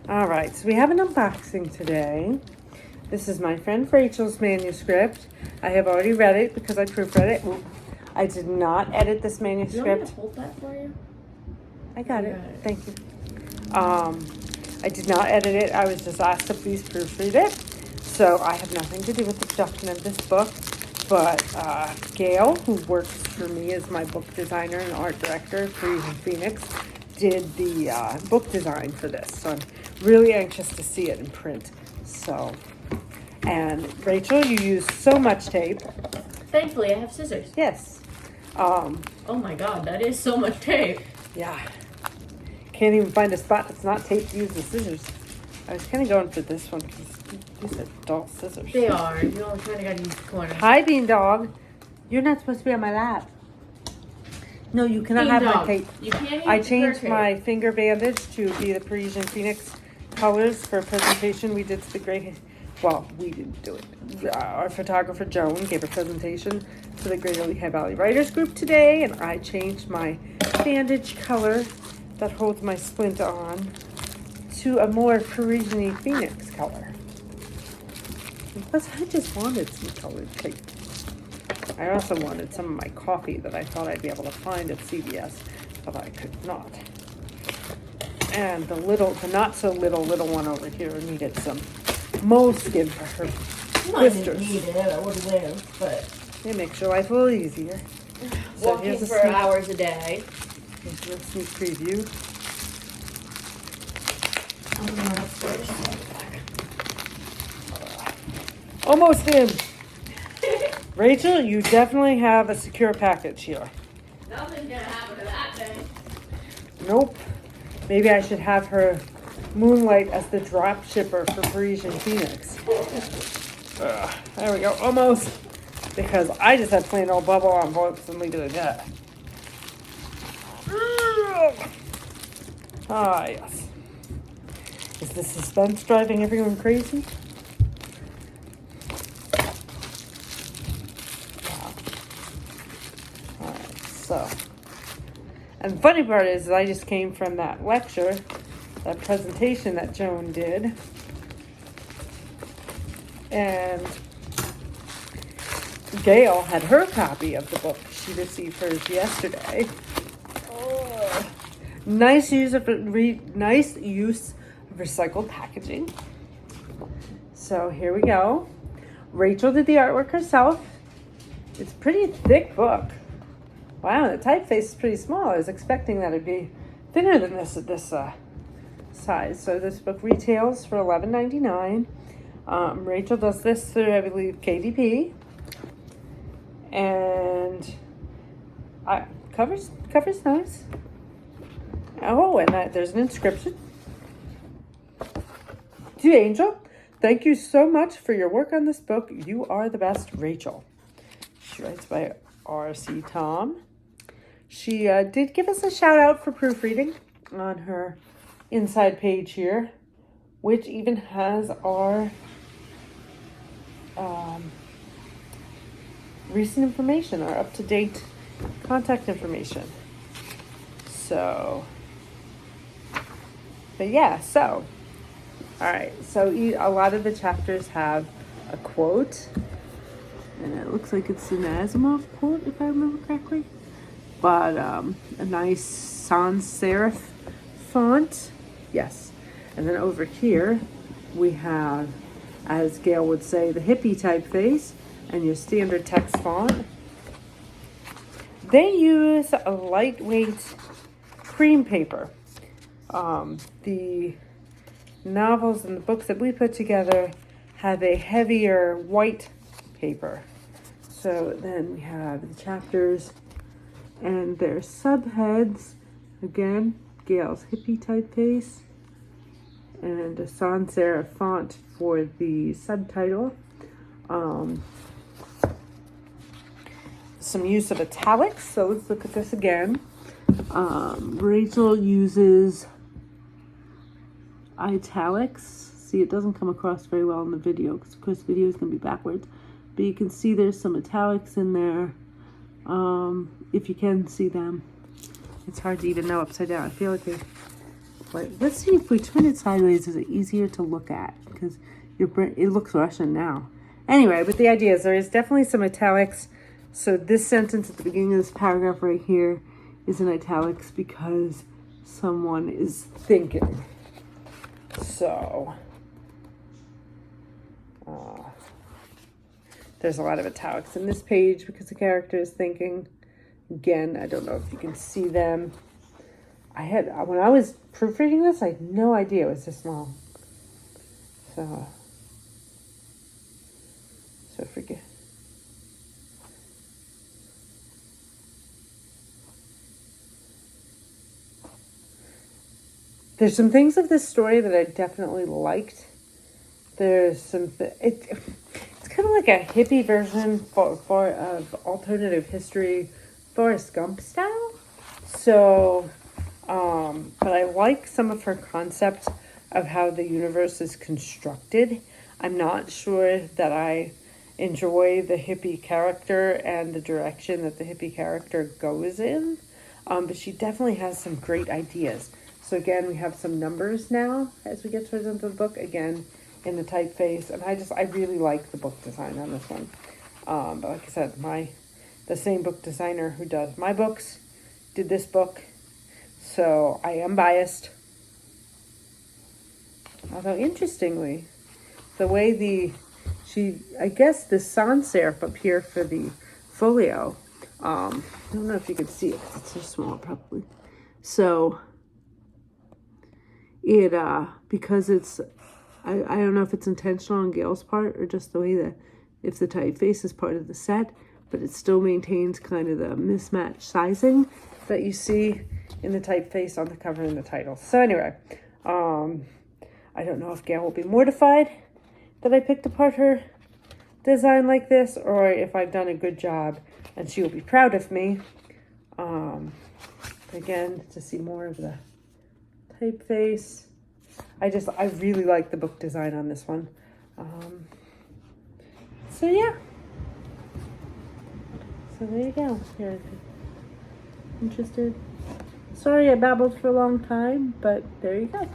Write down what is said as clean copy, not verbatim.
All right, so we have an unboxing today. This is my friend Rachel's manuscript. I have already read it because I proofread it. I did not edit this manuscript. Do you want me to hold that for you? I got it. Thank you. I did not edit it. I was just asked to please proofread it. So I have nothing to do with the production of this book. But Gail, who works for me as my book designer and art director for Parisian Phoenix, did the book design for this. So I'm really anxious to see it in print. So, and Rachel, you use so much tape. Thankfully, I have scissors. Yes. Oh my god, that is so much tape. Yeah. Can't even find a spot that's not taped to use the scissors. I was kind of going for this one because these are dull scissors. They are. You only kind of got to use the corner. Hi, Bean Dog. You're not supposed to be on my lap. No, you cannot Bean have Dog. my tape. You can't use I the changed tape. my finger bandage to be the Parisian Phoenix colors for a presentation we did to the Great... Well, we didn't do it. Our photographer, Joan, gave a presentation to the Greater Lehigh Valley Writers Group today, and I changed my bandage color that holds my splint on to a more Parisian Phoenix color. Plus, I just wanted some colored tape. I also wanted some of my coffee that I thought I'd be able to find at CVS, but I could not. And the not so little one over here needed some moleskin for her I didn't blisters. need it. I would live, but It makes your life a little easier. So walking here's a for sneak, hours a day. here's a sneak preview. I'm going upstairs. Almost in. Rachel, you definitely have a secure package here. Nothing's gonna happen to that thing. Nope. Maybe I should have her moonlight as the drop shipper for Parisian Phoenix. There we go, almost. Because I just had plain old bubble envelopes and leave it at that. Ah, yes. Is the suspense driving everyone crazy? Wow. All right, so. And the funny part is I just came from that lecture, that presentation that Joan did. And Gail had her copy of the book. She received hers yesterday. Oh. Nice use of recycled packaging. So here we go. Rachel did the artwork herself. It's a pretty thick book. Wow, the typeface is pretty small. I was expecting that it'd be thinner than this at this size. So this book retails for $11.99. Rachel does this through, I believe, KDP. And cover's nice. Oh, and there's an inscription. To Angel, thank you so much for your work on this book. You are the best, Rachel. She writes by R.C. Thom. She did give us a shout out for proofreading on her inside page here, which even has our recent information, our up-to-date contact information. So, but yeah, so, all right. So a lot of the chapters have a quote, and it looks like it's an Asimov quote, if I remember correctly. But a nice sans serif font, yes. And then over here we have, as Gail would say, the hippie typeface and your standard text font. They use a lightweight cream paper. The novels and the books that we put together have a heavier white paper. So then we have the chapters and their subheads. Again, Gail's hippie typeface and a sans serif font for the subtitle. Some use of italics. So let's look at this again. Rachel uses italics. See, it doesn't come across very well in the video because, of course, the video is going to be backwards. But you can see there's some italics in there. If you can see them. It's hard to even know upside down. I feel like But let's see if we turn it sideways, is it easier to look at? Because it looks Russian now. Anyway, but the idea is there is definitely some italics. So this sentence at the beginning of this paragraph right here is in italics because someone is thinking. So there's a lot of italics in this page because the character is thinking. Again, I don't know if you can see them. When I was proofreading this, I had no idea it was this long. So forget. There's some things of this story that I definitely liked. There's some, it's kind of like a hippie version of alternative history, Forrest Gump style. So, but I like some of her concept of how the universe is constructed. I'm not sure that I enjoy the hippie character and the direction that the hippie character goes in, but she definitely has some great ideas. So again, we have some numbers now as we get towards the end of the book, again, in the typeface. And I really like the book design on this one. But like I said, the same book designer who does my books did this book. So I am biased. Although interestingly, the way I guess the sans serif up here for the folio, I don't know if you can see it because it's so small probably. So it, because it's, I don't know if it's intentional on Gail's part or just the way that if the typeface is part of the set, but it still maintains kind of the mismatched sizing that you see in the typeface on the cover and the title. So anyway, I don't know if Gail will be mortified that I picked apart her design like this, or if I've done a good job and she will be proud of me. Again, to see more of the typeface. I really like the book design on this one. So yeah. So there you go. You're interested? Sorry I babbled for a long time, but there you go.